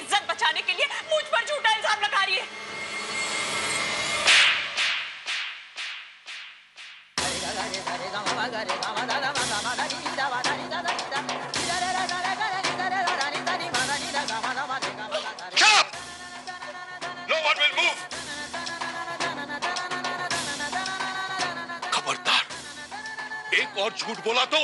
इज्जत बचाने के लिए मुझ पर झूठा इल्जाम लगा रही है। No one will move. खबरदार, एक और झूठ बोला तो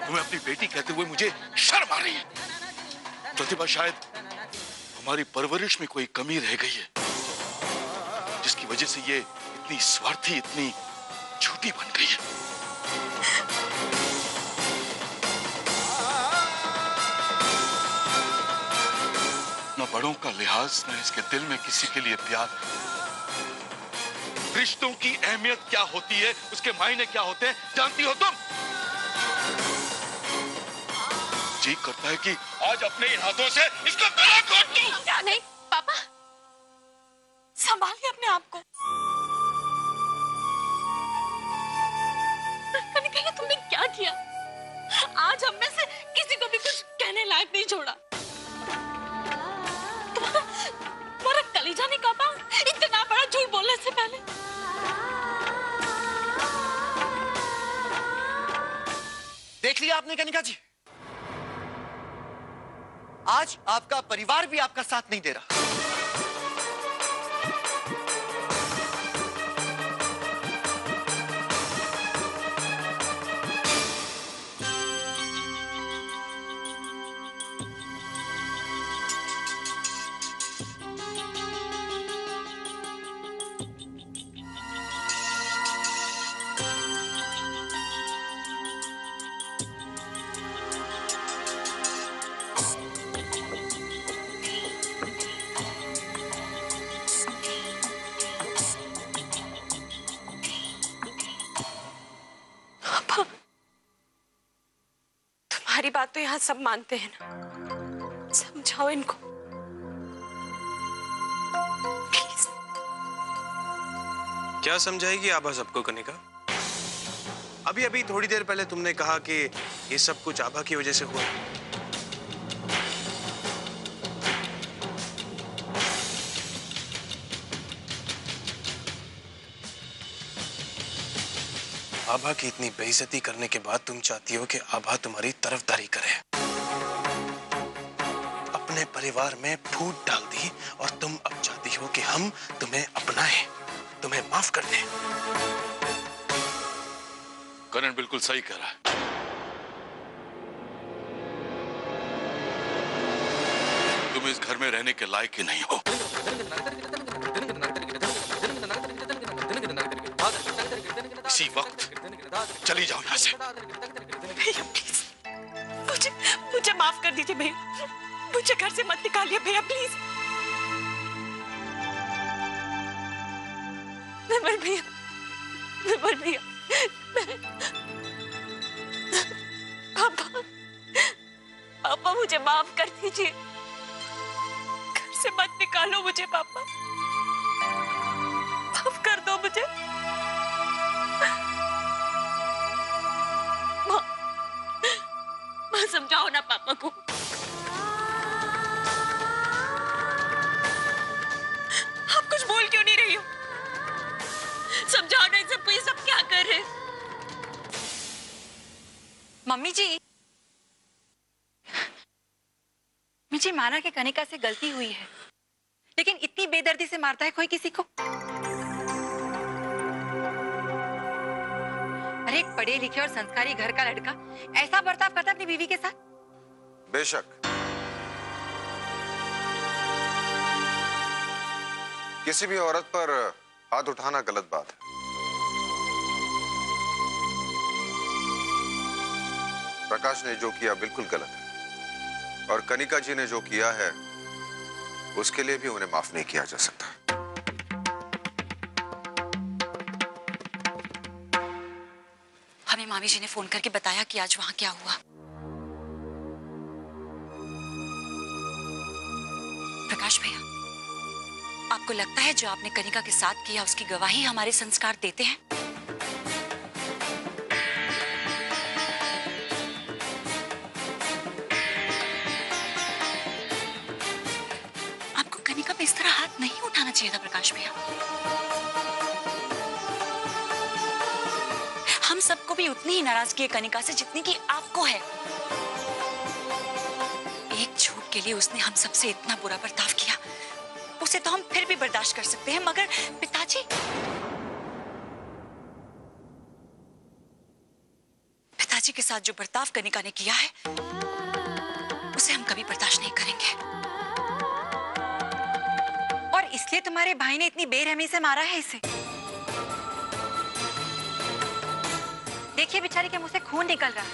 तुम्हें अपनी बेटी कहते हुए मुझे शर्म आ रही है। प्रतिभा, शायद हमारी परवरिश में कोई कमी रह गई है, जिसकी वजह से ये इतनी स्वार्थी, इतनी झूठी बन गई है। न बड़ों का लिहाज, न इसके दिल में किसी के लिए प्यार। रिश्तों की अहमियत क्या होती है, उसके मायने क्या होते हैं, जानती हो तुम? जी करता है कि आज अपने इन हाथों से इसका गला काट दूं। क्या? नहीं पापा, संभालिए अपने आप को। कनिका, तुमने क्या किया? आज हम में से किसी को भी कुछ कहने लायक नहीं छोड़ा। तुम्हारा कलीजा नहीं कांपा इतना बड़ा झूठ बोलने से पहले? देख लिया आपने कनिका जी, आज आपका परिवार भी आपका साथ नहीं दे रहा। तुम्हारी बात तो यहाँ सब मानते हैं ना, समझाओ इनको प्लीज। क्या समझाएगी आभा सबको कनिका? अभी अभी थोड़ी देर पहले तुमने कहा कि ये सब कुछ आभा की वजह से हुआ। आभा की इतनी बेइज्जती करने के बाद तुम चाहती हो कि आभा तुम्हारी तरफदारी करे। अपने परिवार में फूट डाल दी और तुम अब चाहती हो कि हम तुम्हें अपनाएं, तुम्हें माफ कर दें। करण बिल्कुल सही कह रहा है। तुम इस घर में रहने के लायक ही नहीं हो। इसी वक्त चली जाओ यहाँ से। भैया प्लीज, मुझे माफ कर दीजिए भैया, मुझे घर से मत निकालिए भैया प्लीज। विमल भैया, विमल भैया, पापा, पापा मुझे माफ कर दीजिए, घर से मत निकालो मुझे पापा, माफ कर दो मुझे। माँ समझाओ ना पापा को। आप कुछ बोल क्यों नहीं रही हो? समझाओ ना, सब ये सब क्या कर रहे हैं? मम्मी जी, मुझे माना कि कनिका से गलती हुई है, लेकिन इतनी बेदर्दी से मारता है कोई किसी को? अरे एक पढ़े लिखे और संस्कारी घर का लड़का ऐसा बर्ताव करता है अपनी बीवी के साथ? बेशक किसी भी औरत पर हाथ उठाना गलत बात है। प्रकाश ने जो किया बिल्कुल गलत है, और कनिका जी ने जो किया है उसके लिए भी उन्हें माफ नहीं किया जा सकता। हमें मामी जी ने फोन करके बताया कि आज वहां क्या हुआ। प्रकाश भैया, आपको लगता है जो आपने कनिका के साथ किया उसकी गवाही हमारे संस्कार देते हैं? चाहिए था प्रकाश भैया। हम सबको भी उतनी ही नाराजगी है कनिका से जितनी कि आपको है। एक झूठ के लिए उसने हम सबसे इतना बुरा बर्ताव किया, उसे तो हम फिर भी बर्दाश्त कर सकते हैं, मगर पिताजी के साथ जो बर्ताव कनिका ने किया है उसे हम कभी बर्दाश्त नहीं करेंगे। और इसलिए तुम्हारे भाई ने इतनी बेरहमी से मारा है इसे। देखिए बेचारी के मुंह से खून निकल रहा है।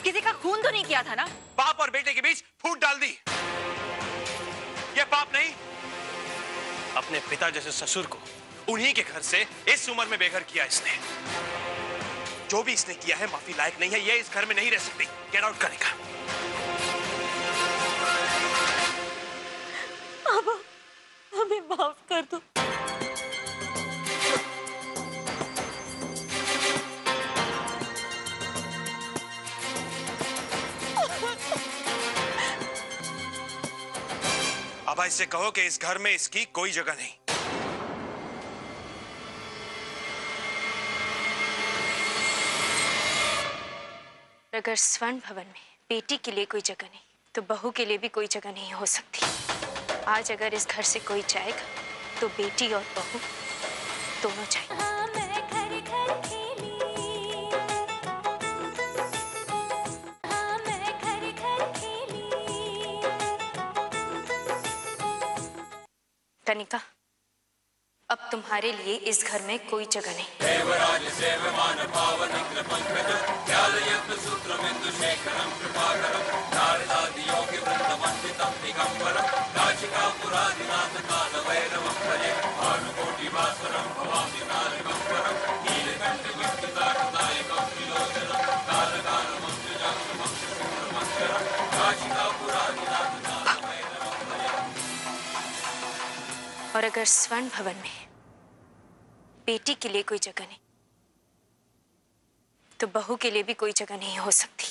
किसी का खून तो नहीं किया था ना? बाप और बेटे के बीच फूट डाल दी। ये पाप नहीं? अपने पिता जैसे ससुर को उन्हीं के घर से इस उम्र में बेघर किया इसने। जो भी इसने किया है माफी लायक नहीं है। ये इस घर में नहीं रह सकती। गेट आउट करेगा। अब हमें माफ कर दो। अब इससे कहो कि इस घर में इसकी कोई जगह नहीं। अगर स्वर्ण भवन में बेटी के लिए कोई जगह नहीं तो बहू के लिए भी कोई जगह नहीं हो सकती। आज अगर इस घर से कोई जाएगा तो बेटी और बहू दोनों जाएंगे। कनिका, अब तुम्हारे लिए इस घर में कोई जगह नहीं। और अगर स्वर्ण भवन में बेटी के लिए कोई जगह नहीं तो बहू के लिए भी कोई जगह नहीं हो सकती।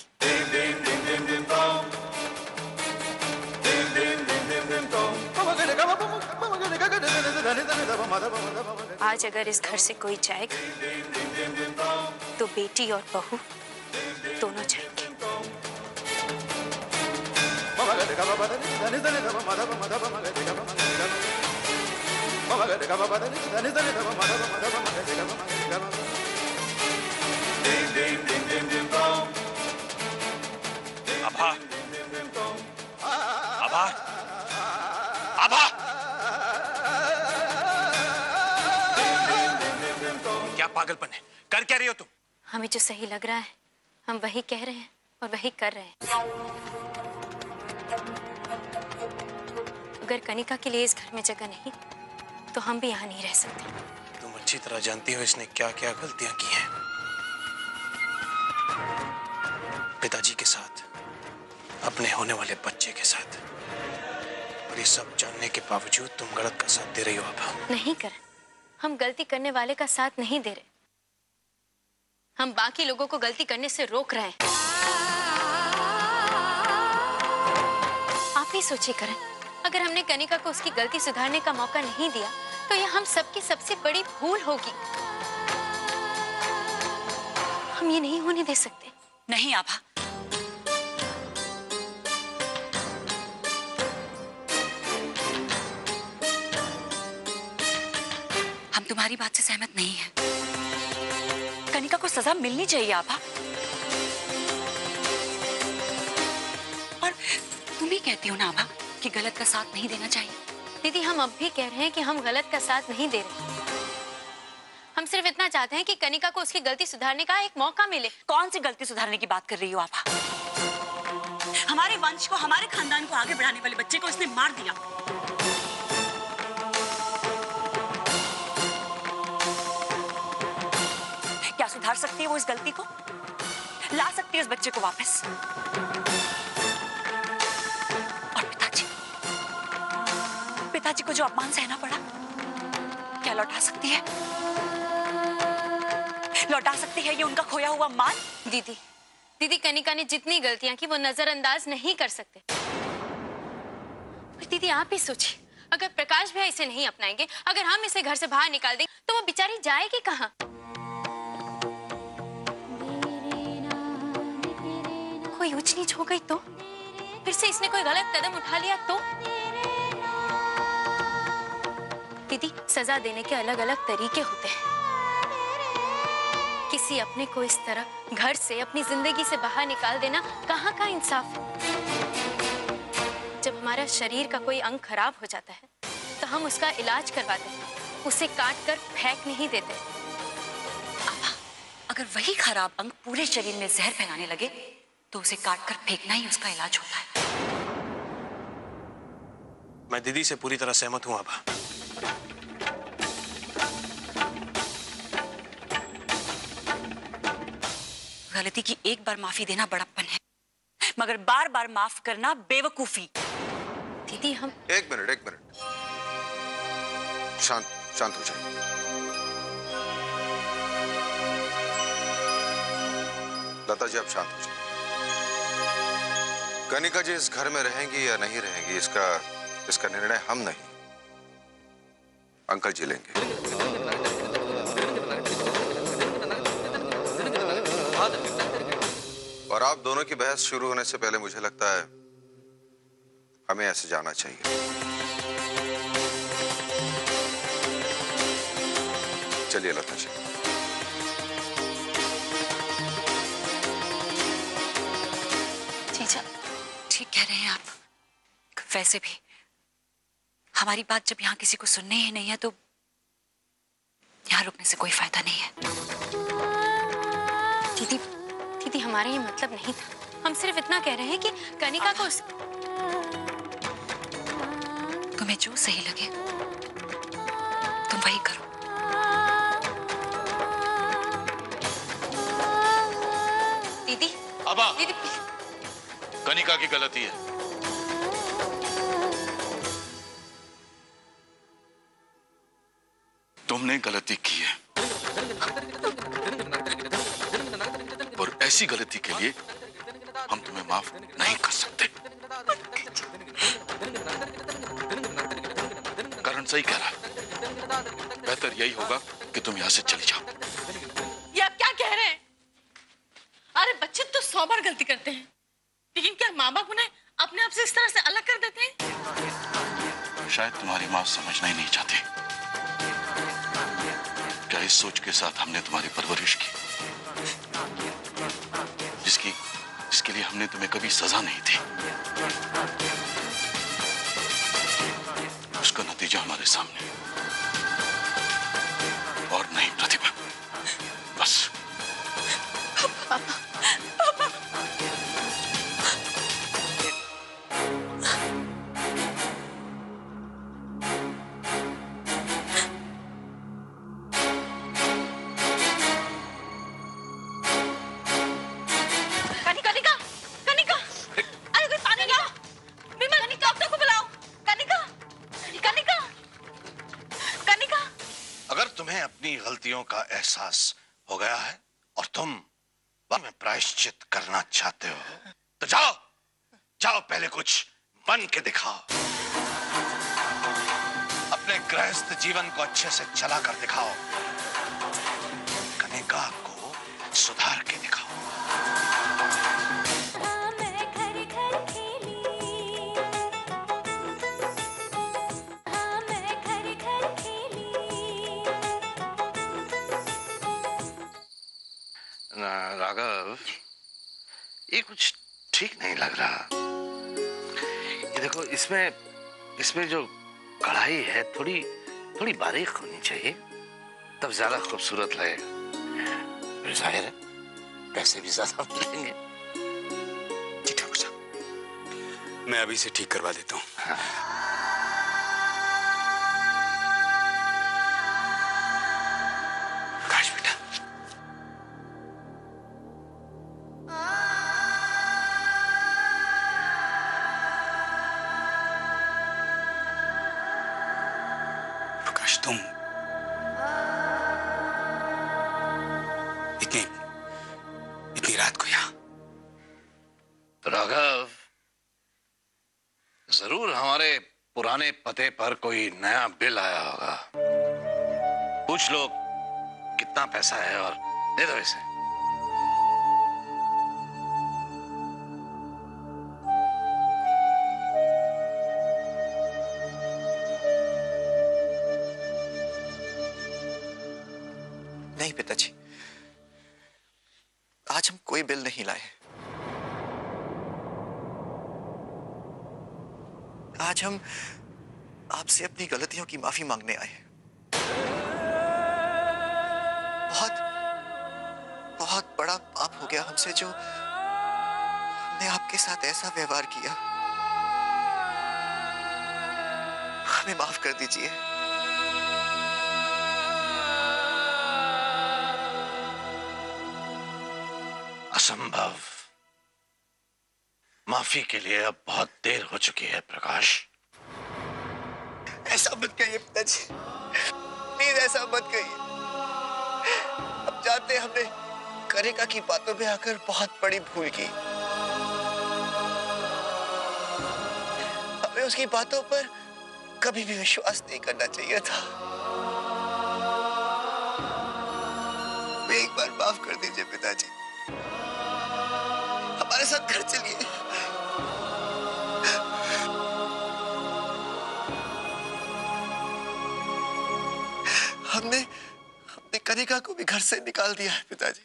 आज अगर इस घर से कोई जाएगा तो बेटी और बहू दोनों जाएंगे। आभा, आभा, आभा, क्या पागलपन है? कर क्या रही हो तुम? हमें जो सही लग रहा है हम वही कह रहे हैं और वही कर रहे हैं। अगर कनिका के लिए इस घर में जगह नहीं तो हम भी यहाँ नहीं रह सकते। तुम अच्छी तरह जानती हो इसने क्या क्या गलतियां की हैं। पिताजी के साथ, अपने होने वाले बच्चे के साथ, और ये सब जानने के बावजूद तुम गलत का साथ दे रही हो। अब नहीं कर, हम गलती करने वाले का साथ नहीं दे रहे, हम बाकी लोगों को गलती करने से रोक रहे हैं। आप ही सोचिए करण, अगर हमने कनिका को उसकी गलती सुधारने का मौका नहीं दिया तो यह हम सबकी सबसे बड़ी भूल होगी। हम ये नहीं होने दे सकते। नहीं आभा, हम तुम्हारी बात से सहमत नहीं हैं। कनिका को सजा मिलनी चाहिए आभा। और तुम ही कहती हो ना आभा कि गलत का साथ नहीं देना चाहिए। दीदी, हम अब भी कह रहे हैं कि हम गलत का साथ नहीं दे रहे। हम सिर्फ इतना चाहते हैं कि कनिका को उसकी गलती सुधारने का एक मौका मिले। कौन सी गलती सुधारने की बात कर रही हो आभा? हमारे वंश को, हमारे खानदान को आगे बढ़ाने वाले बच्चे को इसने मार दिया। क्या सुधार सकती है वो इस गलती को? ला सकती है उस बच्चे को वापस? और पिताजी को जो अपमान सहना पड़ा, क्या लौटा सकती है? लौटा सकती है ये उनका खोया हुआ मान? दीदी, दीदी, कनिका ने जितनी गलतियां की वो नजरअंदाज नहीं कर सकते। पर दीदी आप ही सोचिए, अगर प्रकाश भैया इसे नहीं अपनाएंगे, अगर हम इसे घर से बाहर निकाल देंगे तो वो बेचारी जाएगी कहाँ? कोई ऊंच नीच हो गई तो, फिर से इसने कोई गलत कदम उठा लिया तो? दीदी, सजा देने के अलग अलग तरीके होते हैं। किसी अपने को इस तरह घर से, अपनी जिंदगी से बाहर निकाल देना कहाँ का इंसाफ है? जब हमारा शरीर का कोई अंग खराब हो जाता है तो हम उसका इलाज करवाते हैं, उसे काट कर फेंक नहीं देते। अगर वही खराब अंग पूरे शरीर में जहर फैलाने लगे तो उसे काट कर फेंकना ही उसका इलाज होता है। मैं दीदी से पूरी तरह सहमत हूं आभा। गलती की एक बार माफी देना बड़प्पन है, मगर बार बार माफ करना बेवकूफी। दीदी हम एक मिनट शांत शांत हो जाइए। लता जी, आप शांत हो जाइए। कनिका जी इस घर में रहेंगी या नहीं रहेंगी, इसका निर्णय हम नहीं, अंकल जी लेंगे। और आप दोनों की बहस शुरू होने से पहले मुझे लगता है हमें ऐसे जाना चाहिए। चलिए लता जी। जीजा, ठीक कह रहे हैं आप। वैसे भी हमारी बात जब यहाँ किसी को सुनने ही नहीं है तो यहाँ रुकने से कोई फायदा नहीं है। दीदी, दीदी हमारा ये मतलब नहीं था। हम सिर्फ इतना कह रहे हैं कि कनिका को तुम्हें जो सही लगे तुम वही करो। दीदी, अबा, दीदी कनिका की गलती है। तुमने गलती की है और ऐसी गलती के लिए हम तुम्हें माफ नहीं कर सकते। करण सही कह रहा है, बेहतर यही होगा कि तुम यहां से चली जाओ। ये आप क्या कह रहे हैं? अरे बच्चे तो 100 बार गलती करते हैं, लेकिन क्या माँ बाप उन्हें अपने आप से इस तरह से अलग कर देते हैं? शायद तुम्हारी माँ समझना ही नहीं चाहती। क्या इस सोच के साथ हमने तुम्हारी परवरिश की, जिसके लिए हमने तुम्हें कभी सजा नहीं दी, उसका नतीजा हमारे सामने। और नहीं प्रतिभा, बस। गलतियों का एहसास हो गया है और तुम बाद में प्रायश्चित करना चाहते हो तो जाओ पहले कुछ बन के दिखाओ। अपने गृहस्थ जीवन को अच्छे से चला कर दिखाओ, कनिका को सुधार के दिखाओ। राघव, ये कुछ ठीक नहीं लग रहा। ये देखो, इसमें जो कढ़ाई है थोड़ी बारीक होनी चाहिए, तब ज्यादा खूबसूरत लगेगा। जाहिर है पैसे भी ज्यादा मिलेंगे। जी ठाकुर साहब, मैं अभी से ठीक करवा देता हूँ। हाँ। तुम इतनी रात को यहाँ पुराने पते पर कोई नया बिल आया होगा। पूछ लो कितना पैसा है और दे दो इसे। नहीं पिताजी, आज हम कोई बिल नहीं लाए। आज हम आपसे अपनी गलतियों की माफी मांगने आए हैं। बहुत बहुत बड़ा पाप हो गया हमसे जो हमने आपके साथ ऐसा व्यवहार किया। हमें माफ कर दीजिए। असंभव। माफी के लिए अब बहुत देर हो चुकी है प्रकाश। ऐसा मत कहिए पिताजी, प्लीज ऐसा मत कहिए। अब जानते हमने कनिका की बातों में आकर बहुत बड़ी भूल की। हमें उसकी बातों पर कभी भी विश्वास नहीं करना चाहिए था। एक बार माफ कर दीजिए पिताजी। हमारे साथ घर चलिए। हमने कनिका को भी घर से निकाल दिया है पिताजी।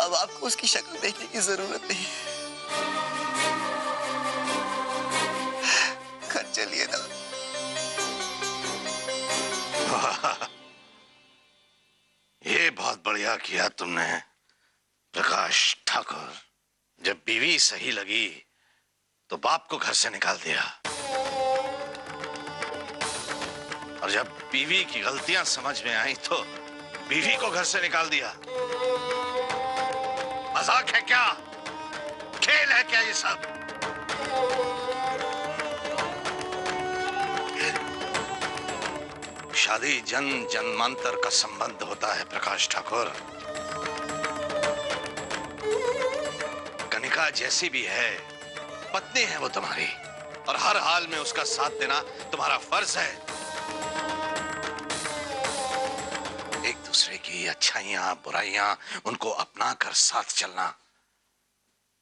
अब आपको उसकी शक्ल देखने की जरूरत नहीं है। घर चलिए ना। ये बहुत बढ़िया किया तुमने प्रकाश ठाकुर। जब बीवी सही लगी तो बाप को घर से निकाल दिया, और जब बीवी की गलतियां समझ में आई तो बीवी को घर से निकाल दिया। मजाक है क्या? खेल है क्या ये सब? शादी जन्म जन्मांतर का संबंध होता है प्रकाश ठाकुर। कनिका जैसी भी है, पत्नी है वो तुम्हारी, और हर हाल में उसका साथ देना तुम्हारा फर्ज है। एक दूसरे की अच्छाइयां बुराइयां उनको अपना कर साथ चलना,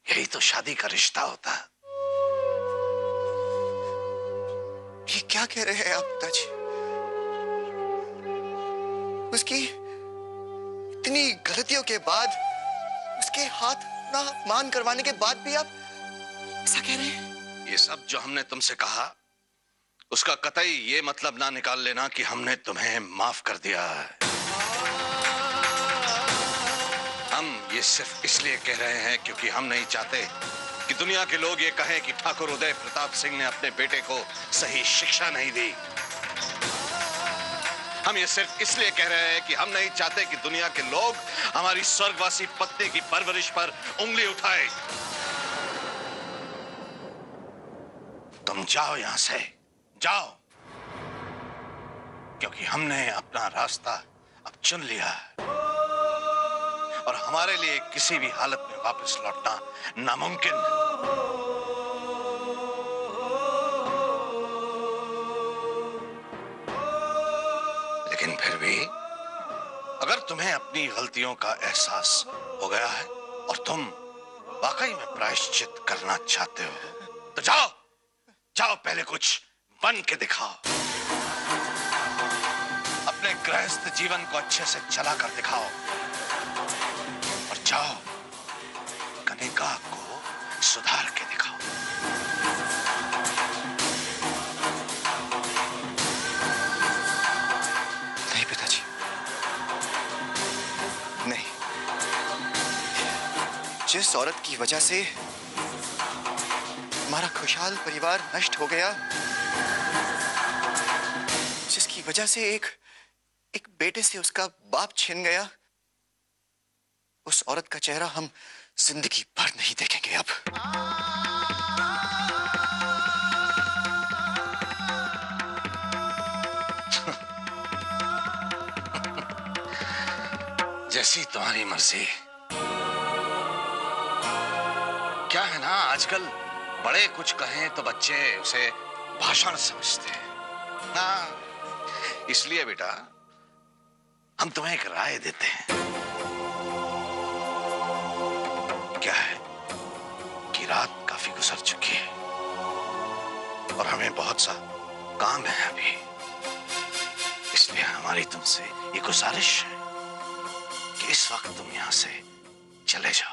यही तो शादी का रिश्ता होता है। ये क्या कह रहे हैं आप पिताजी? उसकी इतनी गलतियों के बाद, उसके हाथ ना मान करवाने के बाद भी आप ऐसा कह रहे हैं? ये सब जो हमने तुमसे कहा, उसका कतई ये मतलब ना निकाल लेना कि हमने तुम्हें माफ कर दिया है। हम ये सिर्फ इसलिए कह रहे हैं क्योंकि हम नहीं चाहते कि दुनिया के लोग ये कहें कि ठाकुर उदय प्रताप सिंह ने अपने बेटे को सही शिक्षा नहीं दी। हम ये सिर्फ इसलिए कह रहे हैं कि हम नहीं चाहते कि दुनिया के लोग हमारी स्वर्गवासी पत्नी की परवरिश पर उंगली उठाए। तुम जाओ यहां से, जाओ, क्योंकि हमने अपना रास्ता अब चुन लिया है, और हमारे लिए किसी भी हालत में वापस लौटना नामुमकिन है। लेकिन फिर भी अगर तुम्हें अपनी गलतियों का एहसास हो गया है और तुम वाकई में प्रायश्चित करना चाहते हो तो जाओ, जाओ, पहले कुछ बन के दिखाओ। अपने गृहस्थ जीवन को अच्छे से चला कर दिखाओ, और जाओ कनिका को सुधार के दिखाओ। नहीं पिताजी, नहीं। जिस औरत की वजह से हमारा खुशहाल परिवार नष्ट हो गया, जिसकी वजह से एक बेटे से उसका बाप छिन गया, उस औरत का चेहरा हम जिंदगी भर नहीं देखेंगे अब। जैसी तुम्हारी मर्जी। क्या है ना, आजकल बड़े कुछ कहें तो बच्चे उसे भाषण समझते हैं ना। इसलिए बेटा हम तुम्हें एक राय देते हैं। क्या है कि रात काफी गुजर चुकी है और हमें बहुत सा काम है अभी, इसलिए हमारी तुमसे ये गुजारिश है कि इस वक्त तुम यहां से चले जाओ।